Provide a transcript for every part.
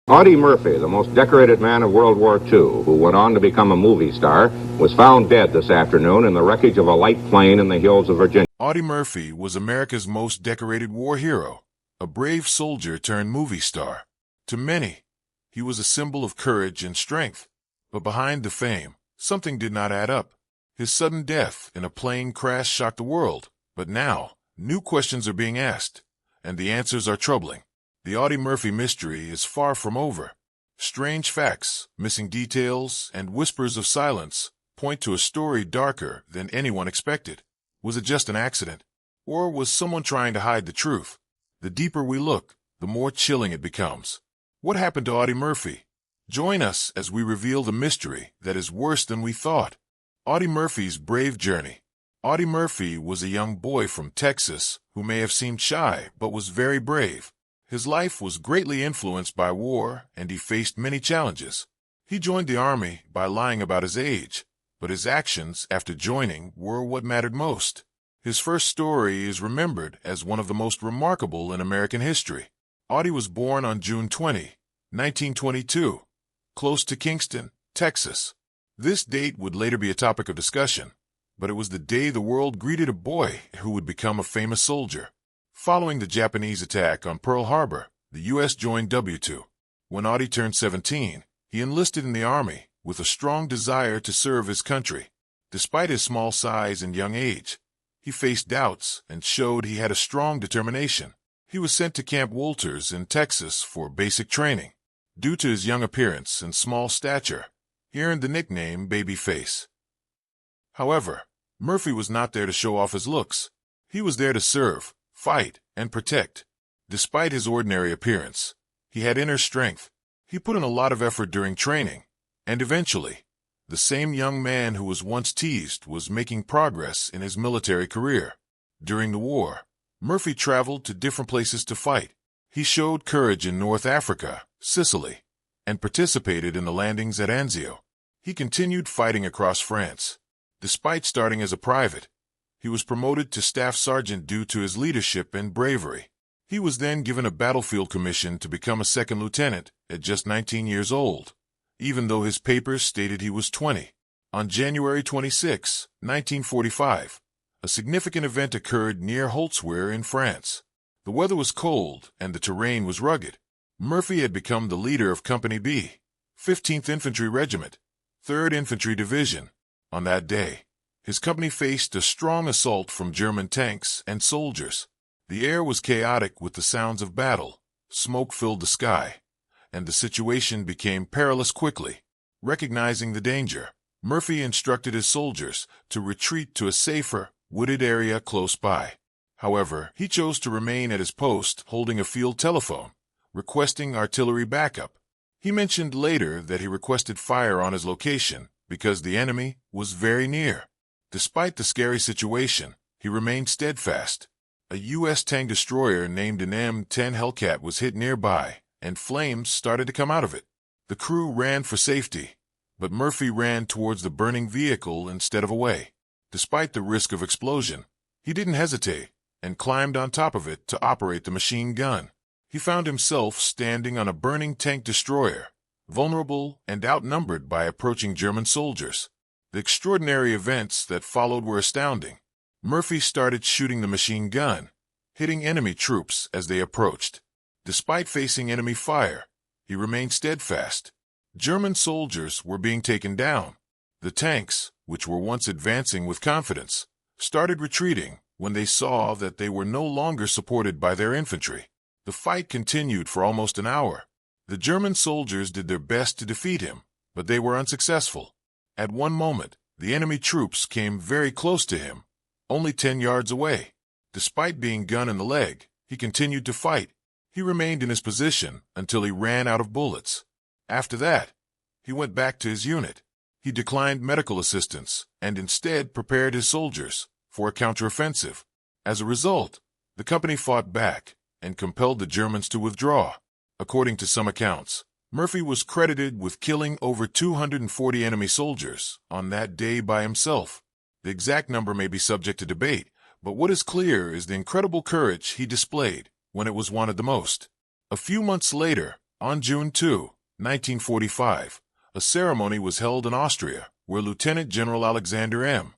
Audie Murphy, the most decorated man of World War II, who went on to become a movie star, was found dead this afternoon in the wreckage of a light plane in the hills of Virginia. Audie Murphy was America's most decorated war hero, a brave soldier turned movie star. To many, he was a symbol of courage and strength. But behind the fame, something did not add up. His sudden death in a plane crash shocked the world, but now, new questions are being asked, and the answers are troubling. The Audie Murphy mystery is far from over. Strange facts, missing details, and whispers of silence point to a story darker than anyone expected. Was it just an accident? Or was someone trying to hide the truth? The deeper we look, the more chilling it becomes. What happened to Audie Murphy? Join us as we reveal the mystery that is worse than we thought. Audie Murphy's brave journey. Audie Murphy was a young boy from Texas who may have seemed shy but was very brave. His life was greatly influenced by war, and he faced many challenges. He joined the army by lying about his age, but his actions after joining were what mattered most. His first story is remembered as one of the most remarkable in American history. Audie was born on June 20, 1922, close to Kingston, Texas. This date would later be a topic of discussion, but it was the day the world greeted a boy who would become a famous soldier. Following the Japanese attack on Pearl Harbor, the U.S. joined W2. When Audie turned 17, he enlisted in the Army with a strong desire to serve his country. Despite his small size and young age, he faced doubts and showed he had a strong determination. He was sent to Camp Wolters in Texas for basic training. Due to his young appearance and small stature, he earned the nickname Babyface. However, Murphy was not there to show off his looks. He was there to serve, fight, and protect. Despite his ordinary appearance, he had inner strength. He put in a lot of effort during training, and eventually, the same young man who was once teased was making progress in his military career. During the war, Murphy traveled to different places to fight. He showed courage in North Africa, Sicily, and participated in the landings at Anzio. He continued fighting across France. Despite starting as a private, he was promoted to staff sergeant due to his leadership and bravery. He was then given a battlefield commission to become a second lieutenant at just 19 years old, even though his papers stated he was 20. On January 26, 1945, a significant event occurred near Holtzwihr in France. The weather was cold and the terrain was rugged. Murphy had become the leader of Company B, 15th Infantry Regiment, 3rd Infantry Division. On that day, his company faced a strong assault from German tanks and soldiers. The air was chaotic with the sounds of battle. Smoke filled the sky, and the situation became perilous quickly. Recognizing the danger, Murphy instructed his soldiers to retreat to a safer, wooded area close by. However, he chose to remain at his post holding a field telephone, requesting artillery backup. He mentioned later that he requested fire on his location because the enemy was very near. Despite the scary situation, he remained steadfast. A U.S. tank destroyer named an M10 Hellcat was hit nearby, and flames started to come out of it. The crew ran for safety, but Murphy ran towards the burning vehicle instead of away. Despite the risk of explosion, he didn't hesitate and climbed on top of it to operate the machine gun. He found himself standing on a burning tank destroyer, vulnerable and outnumbered by approaching German soldiers. The extraordinary events that followed were astounding. Murphy started shooting the machine gun, hitting enemy troops as they approached. Despite facing enemy fire, he remained steadfast. German soldiers were being taken down. The tanks, which were once advancing with confidence, started retreating when they saw that they were no longer supported by their infantry. The fight continued for almost an hour. The German soldiers did their best to defeat him, but they were unsuccessful. At one moment, the enemy troops came very close to him, only 10 yards away. Despite being gunned in the leg, he continued to fight. He remained in his position until he ran out of bullets. After that, he went back to his unit. He declined medical assistance and instead prepared his soldiers for a counteroffensive. As a result, the company fought back and compelled the Germans to withdraw. According to some accounts, Murphy was credited with killing over 240 enemy soldiers on that day by himself. The exact number may be subject to debate, but what is clear is the incredible courage he displayed when it was wanted the most. A few months later, On June 2, 1945, a ceremony was held in Austria where Lieutenant General Alexander M.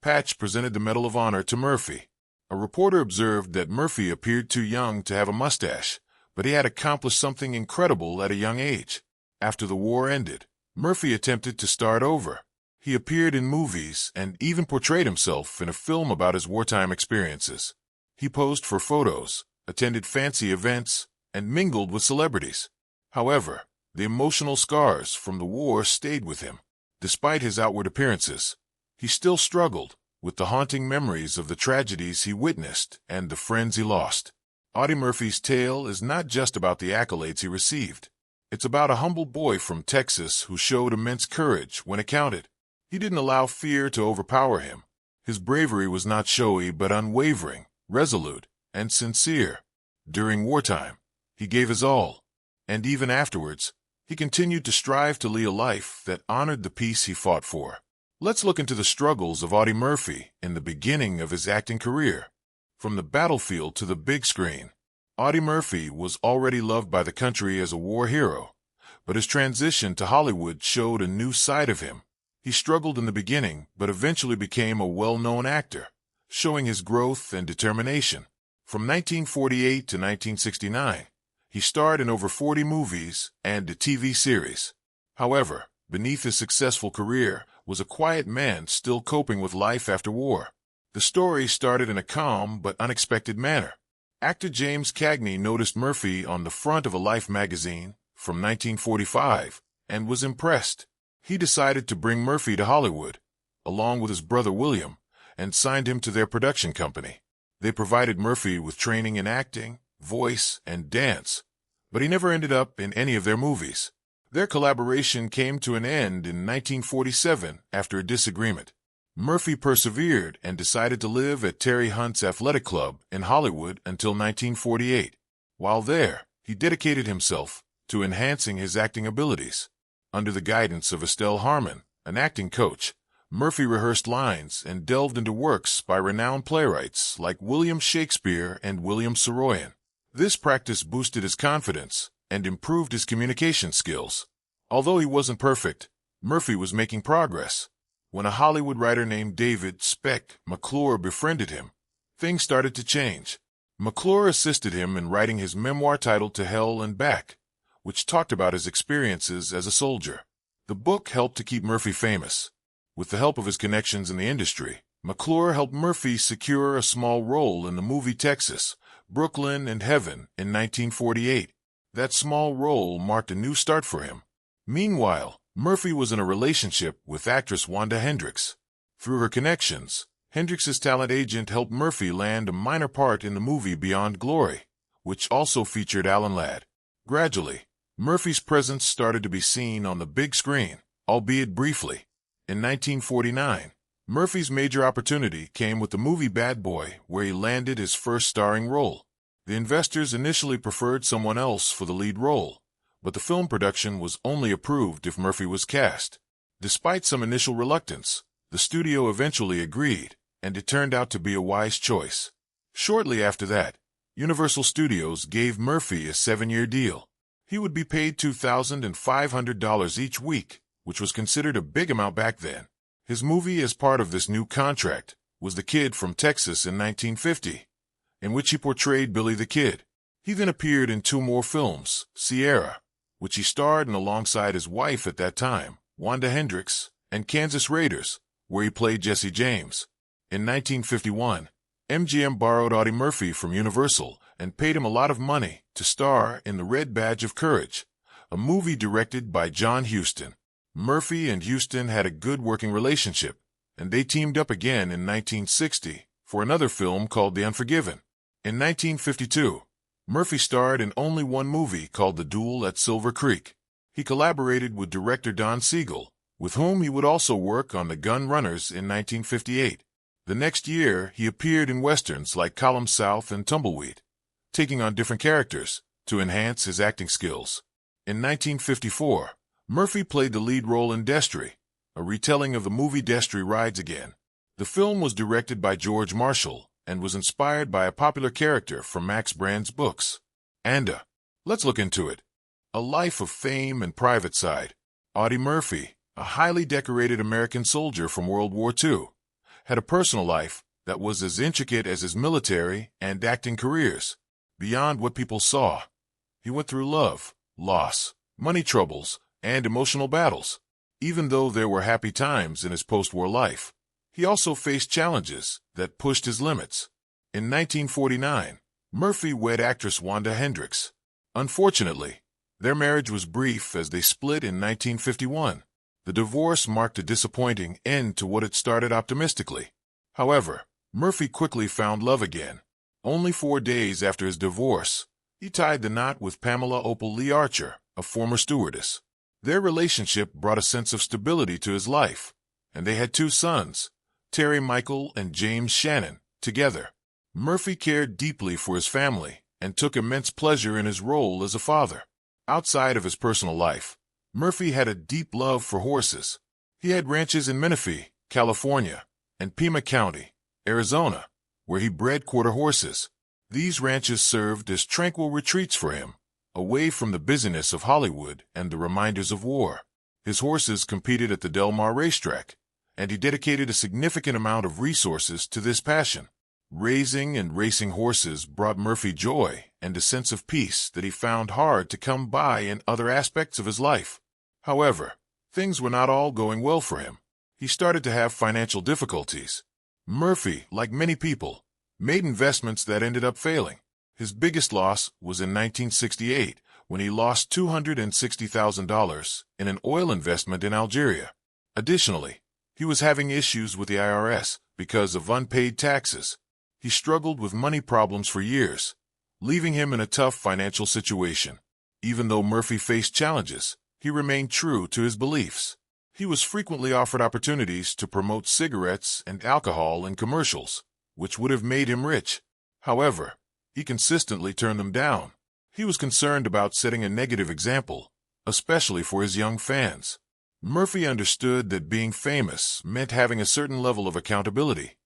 Patch presented the Medal of Honor to Murphy. A reporter observed that Murphy appeared too young to have a mustache, but he had accomplished something incredible at a young age. After the war ended, Murphy attempted to start over. He appeared in movies and even portrayed himself in a film about his wartime experiences. He posed for photos, attended fancy events, and mingled with celebrities. However, the emotional scars from the war stayed with him. Despite his outward appearances, he still struggled with the haunting memories of the tragedies he witnessed and the friends he lost. Audie Murphy's tale is not just about the accolades he received. It's about a humble boy from Texas who showed immense courage when it counted. He didn't allow fear to overpower him. His bravery was not showy but unwavering, resolute, and sincere. During wartime, he gave his all, and even afterwards, he continued to strive to lead a life that honored the peace he fought for. Let's look into the struggles of Audie Murphy in the beginning of his acting career. From the battlefield to the big screen, Audie Murphy was already loved by the country as a war hero, but his transition to Hollywood showed a new side of him. He struggled in the beginning, but eventually became a well-known actor, showing his growth and determination. From 1948 to 1969, he starred in over 40 movies and a TV series. However, beneath his successful career was a quiet man still coping with life after war. The story started in a calm but unexpected manner. Actor James Cagney noticed Murphy on the front of a Life magazine from 1945 and was impressed. He decided to bring Murphy to Hollywood, along with his brother William, and signed him to their production company. They provided Murphy with training in acting, voice, and dance, but he never ended up in any of their movies. Their collaboration came to an end in 1947 after a disagreement. Murphy persevered and decided to live at Terry Hunt's athletic club in Hollywood until 1948. While there, he dedicated himself to enhancing his acting abilities. Under the guidance of Estelle Harmon, an acting coach, Murphy rehearsed lines and delved into works by renowned playwrights like William Shakespeare and William Saroyan. This practice boosted his confidence and improved his communication skills. Although he wasn't perfect, Murphy was making progress. When a Hollywood writer named David Speck McClure befriended him, things started to change. McClure assisted him in writing his memoir titled To Hell and Back, which talked about his experiences as a soldier. The book helped to keep Murphy famous. With the help of his connections in the industry, McClure helped Murphy secure a small role in the movie Texas, Brooklyn, and Heaven in 1948. That small role marked a new start for him. Meanwhile, Murphy was in a relationship with actress Wanda Hendricks. Through her connections, Hendricks' talent agent helped Murphy land a minor part in the movie Beyond Glory, which also featured Alan Ladd. Gradually, Murphy's presence started to be seen on the big screen, albeit briefly. In 1949, Murphy's major opportunity came with the movie Bad Boy, where he landed his first starring role. The investors initially preferred someone else for the lead role, but the film production was only approved if Murphy was cast. Despite some initial reluctance, the studio eventually agreed, and it turned out to be a wise choice. Shortly after that, Universal Studios gave Murphy a 7-year deal. He would be paid $2,500 each week, which was considered a big amount back then. His movie as part of this new contract was The Kid from Texas in 1950, in which he portrayed Billy the Kid. He then appeared in 2 more films, Sierra, which he starred in alongside his wife at that time, Wanda Hendricks, and Kansas Raiders, where he played Jesse James. In 1951, MGM borrowed Audie Murphy from Universal and paid him a lot of money to star in The Red Badge of Courage, a movie directed by John Huston. Murphy and Huston had a good working relationship, and they teamed up again in 1960 for another film called The Unforgiven. In 1952, Murphy starred in only one movie called The Duel at Silver Creek. He collaborated with director Don Siegel, with whom he would also work on The Gun Runners in 1958. The next year, he appeared in westerns like Column South and Tumbleweed, taking on different characters to enhance his acting skills. In 1954, Murphy played the lead role in Destry, a retelling of the movie Destry Rides Again. The film was directed by George Marshall and was inspired by a popular character from Max Brandt's books. Let's look into it. A life of fame and private side. Audie Murphy, a highly decorated American soldier from World War II, had a personal life that was as intricate as his military and acting careers. Beyond what people saw, he went through love, loss, money troubles, and emotional battles. Even though there were happy times in his post-war life, he also faced challenges that pushed his limits. In 1949, Murphy wed actress Wanda Hendricks. Unfortunately, their marriage was brief as they split in 1951. The divorce marked a disappointing end to what had started optimistically. However, Murphy quickly found love again. Only 4 days after his divorce, he tied the knot with Pamela Opal Lee Archer, a former stewardess. Their relationship brought a sense of stability to his life, and they had 2 sons, Terry Michael and James Shannon, together. Murphy cared deeply for his family and took immense pleasure in his role as a father. Outside of his personal life, Murphy had a deep love for horses. He had ranches in Menifee, California, and Pima County, Arizona, where he bred quarter horses. These ranches served as tranquil retreats for him, away from the busyness of Hollywood and the reminders of war. His horses competed at the Del Mar racetrack, and he dedicated a significant amount of resources to this passion. Raising and racing horses brought Murphy joy and a sense of peace that he found hard to come by in other aspects of his life. However, things were not all going well for him. He started to have financial difficulties. Murphy, like many people, made investments that ended up failing. His biggest loss was in 1968 when he lost $260,000 in an oil investment in Algeria. Additionally, he was having issues with the IRS because of unpaid taxes. He struggled with money problems for years, leaving him in a tough financial situation. Even though Murphy faced challenges, he remained true to his beliefs. He was frequently offered opportunities to promote cigarettes and alcohol in commercials, which would have made him rich. However, he consistently turned them down. He was concerned about setting a negative example, especially for his young fans. Murphy understood that being famous meant having a certain level of accountability,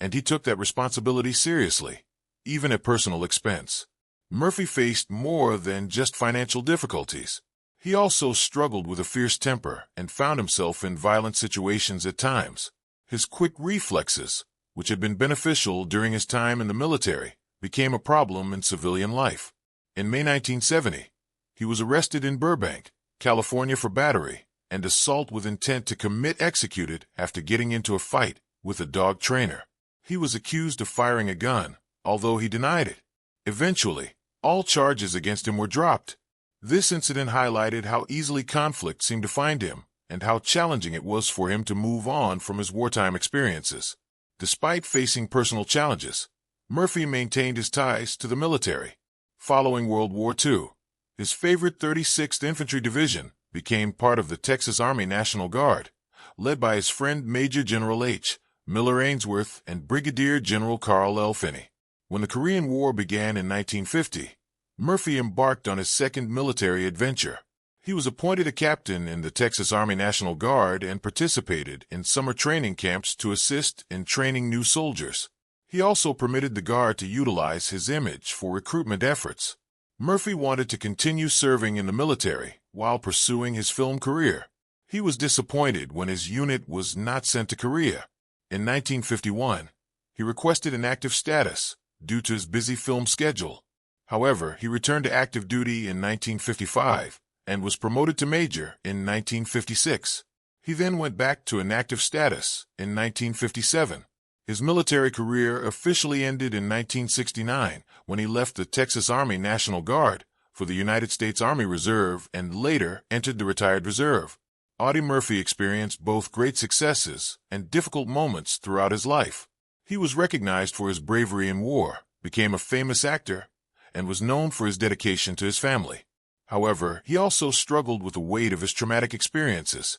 and he took that responsibility seriously, even at personal expense. Murphy faced more than just financial difficulties. He also struggled with a fierce temper and found himself in violent situations at times. His quick reflexes, which had been beneficial during his time in the military, became a problem in civilian life. In May 1970, he was arrested in Burbank, California for battery and assault with intent to commit executed after getting into a fight with a dog trainer. He was accused of firing a gun, although he denied it. Eventually, all charges against him were dropped. This incident highlighted how easily conflict seemed to find him and how challenging it was for him to move on from his wartime experiences. Despite facing personal challenges, Murphy maintained his ties to the military. Following World War II, his favorite 36th Infantry Division became part of the Texas Army National Guard, led by his friend Major General H. Miller Ainsworth and Brigadier General Carl L. Finney. When the Korean War began in 1950, Murphy embarked on his second military adventure. He was appointed a captain in the Texas Army National Guard and participated in summer training camps to assist in training new soldiers. He also permitted the Guard to utilize his image for recruitment efforts. Murphy wanted to continue serving in the military while pursuing his film career. He was disappointed when his unit was not sent to Korea. In 1951, he requested an active status due to his busy film schedule. However, he returned to active duty in 1955 and was promoted to major in 1956. He then went back to inactive status in 1957. His military career officially ended in 1969 when he left the Texas Army National Guard for the United States Army Reserve and later entered the Retired Reserve. Audie Murphy experienced both great successes and difficult moments throughout his life. He was recognized for his bravery in war, became a famous actor, and was known for his dedication to his family. However, he also struggled with the weight of his traumatic experiences,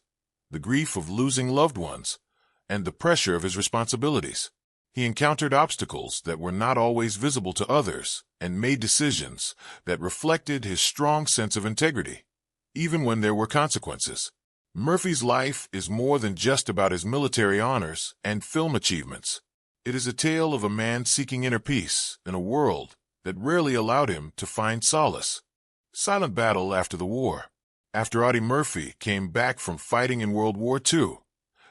the grief of losing loved ones, and the pressure of his responsibilities. He encountered obstacles that were not always visible to others and made decisions that reflected his strong sense of integrity, even when there were consequences. Murphy's life is more than just about his military honors and film achievements. It is a tale of a man seeking inner peace in a world that rarely allowed him to find solace. Silent battle after the war. After Audie Murphy came back from fighting in World War II,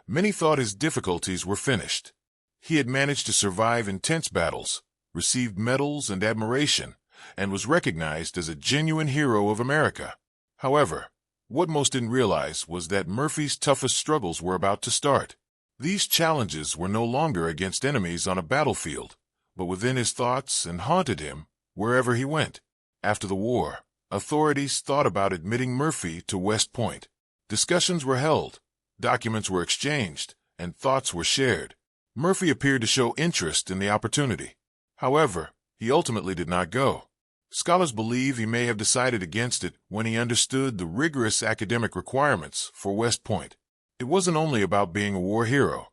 many thought his difficulties were finished. He had managed to survive intense battles, received medals and admiration, and was recognized as a genuine hero of America. However, what most didn't realize was that Murphy's toughest struggles were about to start. These challenges were no longer against enemies on a battlefield, but within his thoughts and haunted him wherever he went. After the war, authorities thought about admitting Murphy to West Point. Discussions were held, documents were exchanged, and thoughts were shared. Murphy appeared to show interest in the opportunity. However, he ultimately did not go. Scholars believe he may have decided against it when he understood the rigorous academic requirements for West Point. It wasn't only about being a war hero.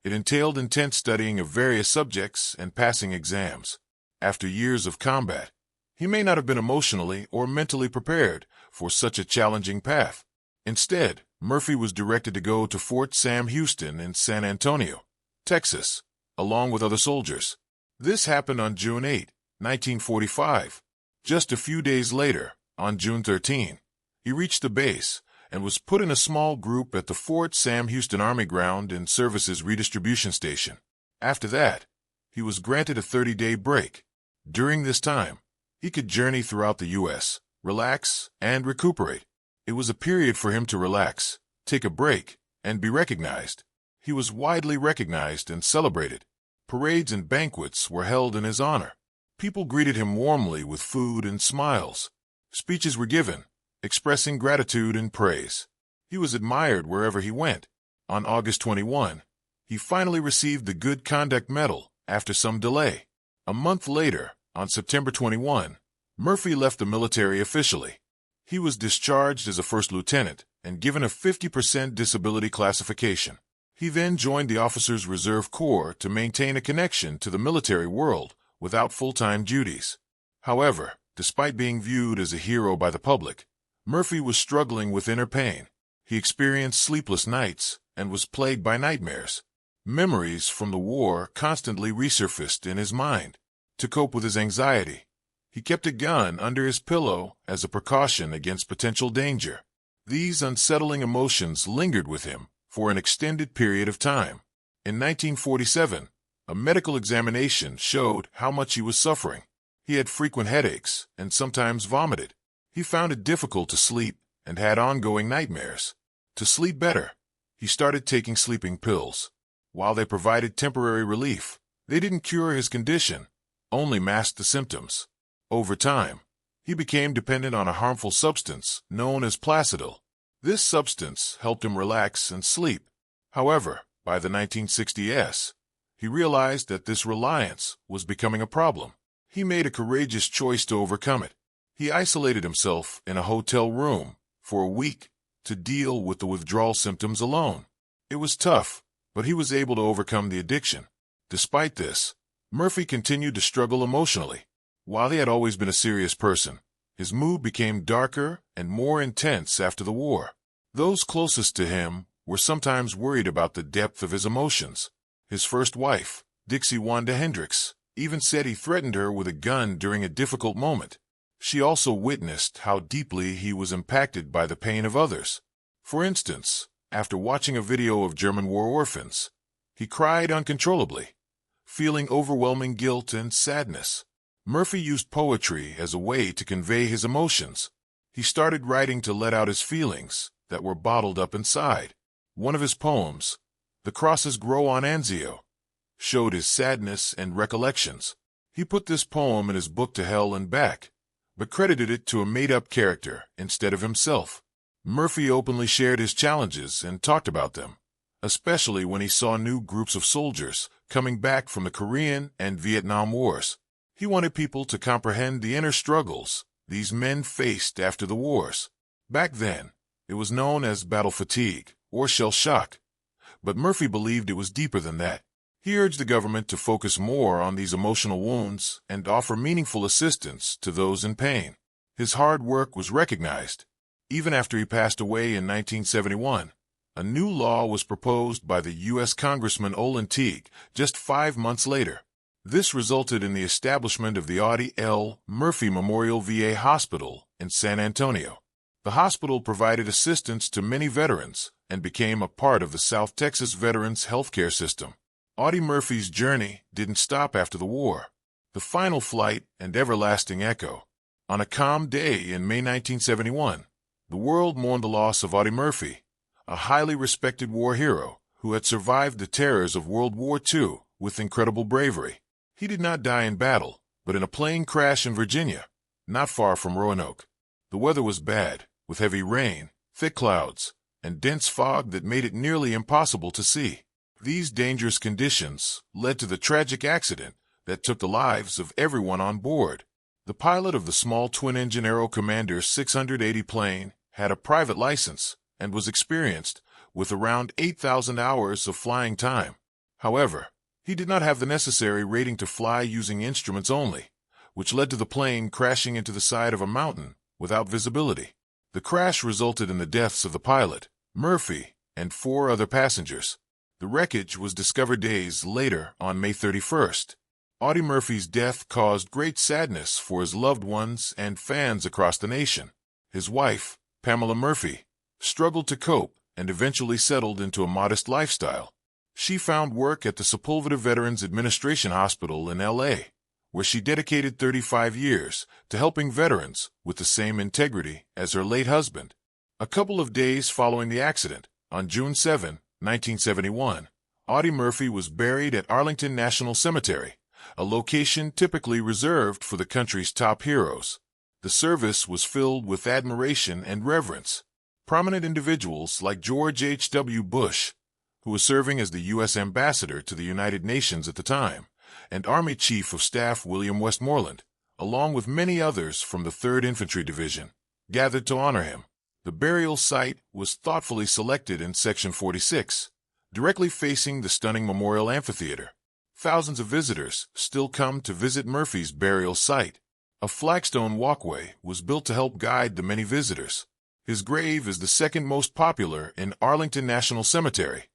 It entailed intense studying of various subjects and passing exams. After years of combat, he may not have been emotionally or mentally prepared for such a challenging path. Instead, Murphy was directed to go to Fort Sam Houston in San Antonio, Texas, along with other soldiers. This happened on June 8, 1945. Just a few days later, on June 13, he reached the base and was put in a small group at the Fort Sam Houston Army Ground and Services Redistribution Station. After that, he was granted a 30-day break. During this time, he could journey throughout the U.S., relax, and recuperate. It was a period for him to relax, take a break, and be recognized. He was widely recognized and celebrated. Parades and banquets were held in his honor. People greeted him warmly with food and smiles. Speeches were given, expressing gratitude and praise. He was admired wherever he went. On August 21, he finally received the Good Conduct Medal after some delay. A month later, on September 21, Murphy left the military officially. He was discharged as a first lieutenant and given a 50% disability classification. He then joined the Officers Reserve Corps to maintain a connection to the military world without full-time duties. However, despite being viewed as a hero by the public, Murphy was struggling with inner pain. He experienced sleepless nights and was plagued by nightmares. Memories from the war constantly resurfaced in his mind. To cope with his anxiety, he kept a gun under his pillow as a precaution against potential danger. These unsettling emotions lingered with him for an extended period of time. In 1947, a medical examination showed how much he was suffering. He had frequent headaches and sometimes vomited. He found it difficult to sleep and had ongoing nightmares. To sleep better, he started taking sleeping pills. While they provided temporary relief, they didn't cure his condition, only masked the symptoms. Over time, he became dependent on a harmful substance known as Placidil. This substance helped him relax and sleep. However, by the 1960s, he realized that this reliance was becoming a problem. He made a courageous choice to overcome it. He isolated himself in a hotel room for a week to deal with the withdrawal symptoms alone. It was tough, but he was able to overcome the addiction. Despite this, Murphy continued to struggle emotionally. While he had always been a serious person, his mood became darker and more intense after the war. Those closest to him were sometimes worried about the depth of his emotions. His first wife, Dixie Wanda Hendricks, even said he threatened her with a gun during a difficult moment. She also witnessed how deeply he was impacted by the pain of others. For instance, after watching a video of German war orphans, he cried uncontrollably, feeling overwhelming guilt and sadness. Murphy used poetry as a way to convey his emotions. He started writing to let out his feelings that were bottled up inside. One of his poems, "The Crosses Grow on Anzio," showed his sadness and recollections. He put this poem in his book To Hell and Back, but credited it to a made-up character instead of himself. Murphy openly shared his challenges and talked about them, especially when he saw new groups of soldiers coming back from the Korean and Vietnam Wars. He wanted people to comprehend the inner struggles these men faced after the wars. Back then, it was known as battle fatigue or shell shock, but Murphy believed it was deeper than that. He urged the government to focus more on these emotional wounds and offer meaningful assistance to those in pain. His hard work was recognized. Even after he passed away in 1971, a new law was proposed by the U.S. Congressman Olin Teague just 5 months later. This resulted in the establishment of the Audie L. Murphy Memorial VA Hospital in San Antonio. The hospital provided assistance to many veterans and became a part of the South Texas Veterans Healthcare System. Audie Murphy's journey didn't stop after the war. The final flight and everlasting echo. On a calm day in May 1971, the world mourned the loss of Audie Murphy, a highly respected war hero who had survived the terrors of World War II with incredible bravery. He did not die in battle, but in a plane crash in Virginia, not far from Roanoke. The weather was bad, with heavy rain, thick clouds, and dense fog that made it nearly impossible to see. These dangerous conditions led to the tragic accident that took the lives of everyone on board. The pilot of the small twin-engine Aero Commander 680 plane had a private license and was experienced with around 8,000 hours of flying time. However, he did not have the necessary rating to fly using instruments only, which led to the plane crashing into the side of a mountain without visibility. The crash resulted in the deaths of the pilot, Murphy, and 4 other passengers. The wreckage was discovered days later on May 31st. Audie Murphy's death caused great sadness for his loved ones and fans across the nation. His wife, Pamela Murphy, struggled to cope and eventually settled into a modest lifestyle. She found work at the Sepulveda Veterans Administration Hospital in L.A., where she dedicated 35 years to helping veterans with the same integrity as her late husband. A couple of days following the accident, on June 7, 1971, Audie Murphy was buried at Arlington National Cemetery, a location typically reserved for the country's top heroes. The service was filled with admiration and reverence. Prominent individuals like George H.W. Bush, who was serving as the U.S. Ambassador to the United Nations at the time, and Army Chief of Staff William Westmoreland, along with many others from the 3rd Infantry Division, gathered to honor him. The burial site was thoughtfully selected in Section 46, directly facing the stunning Memorial Amphitheater. Thousands of visitors still come to visit Murphy's burial site. A flagstone walkway was built to help guide the many visitors. His grave is the second most popular in Arlington National Cemetery,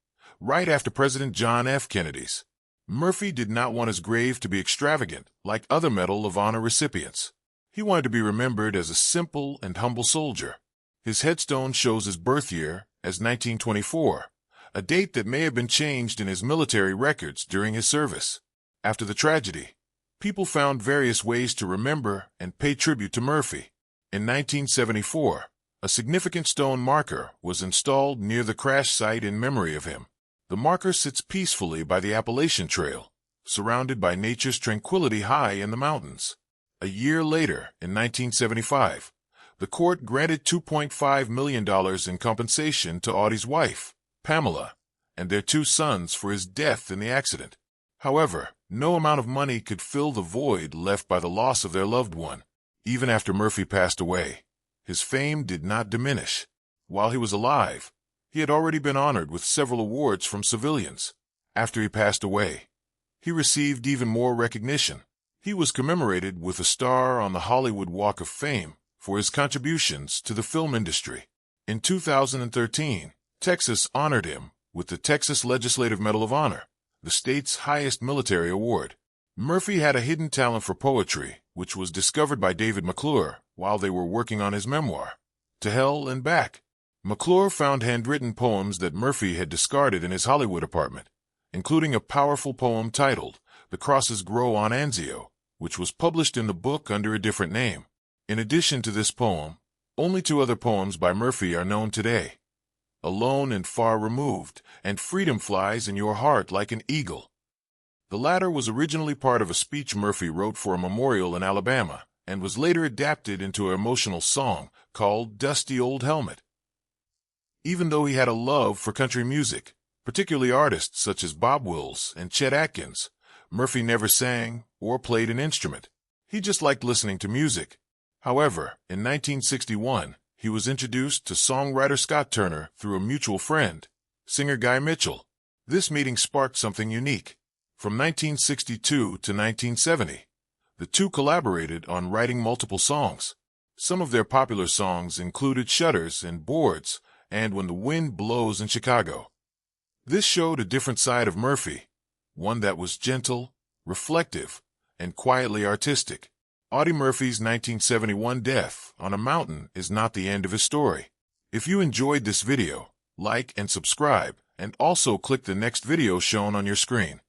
right after President John F. Kennedy's. Murphy did not want his grave to be extravagant like other Medal of Honor recipients. He wanted to be remembered as a simple and humble soldier. His headstone shows his birth year as 1924, a date that may have been changed in his military records during his service. After the tragedy, people found various ways to remember and pay tribute to Murphy. In 1974, a significant stone marker was installed near the crash site in memory of him. The marker sits peacefully by the Appalachian Trail, surrounded by nature's tranquility high in the mountains. A year later, in 1975, the court granted $2.5 million in compensation to Audie's wife, Pamela, and their 2 sons for his death in the accident. However, no amount of money could fill the void left by the loss of their loved one. Even after Murphy passed away, his fame did not diminish. While he was alive, he had already been honored with several awards from civilians. After he passed away, he received even more recognition. He was commemorated with a star on the Hollywood Walk of Fame for his contributions to the film industry. In 2013, Texas honored him with the Texas Legislative Medal of Honor, the state's highest military award. Murphy had a hidden talent for poetry, which was discovered by David McClure while they were working on his memoir, To Hell and Back. McClure found handwritten poems that Murphy had discarded in his Hollywood apartment, including a powerful poem titled The Crosses Grow on Anzio, which was published in the book under a different name. In addition to this poem, only 2 other poems by Murphy are known today: Alone and Far Removed, and Freedom Flies in Your Heart Like an Eagle. The latter was originally part of a speech Murphy wrote for a memorial in Alabama and was later adapted into an emotional song called Dusty Old Helmet. Even though he had a love for country music, particularly artists such as Bob Wills and Chet Atkins, Murphy never sang or played an instrument. He just liked listening to music. However, in 1961, he was introduced to songwriter Scott Turner through a mutual friend, singer Guy Mitchell. This meeting sparked something unique. From 1962 to 1970, the 2 collaborated on writing multiple songs. Some of their popular songs included Shutters and Boards and When the Wind Blows in Chicago. This showed a different side of Murphy, one that was gentle, reflective, and quietly artistic. Audie Murphy's 1971 death on a mountain is not the end of his story. If you enjoyed this video, like and subscribe, and also click the next video shown on your screen.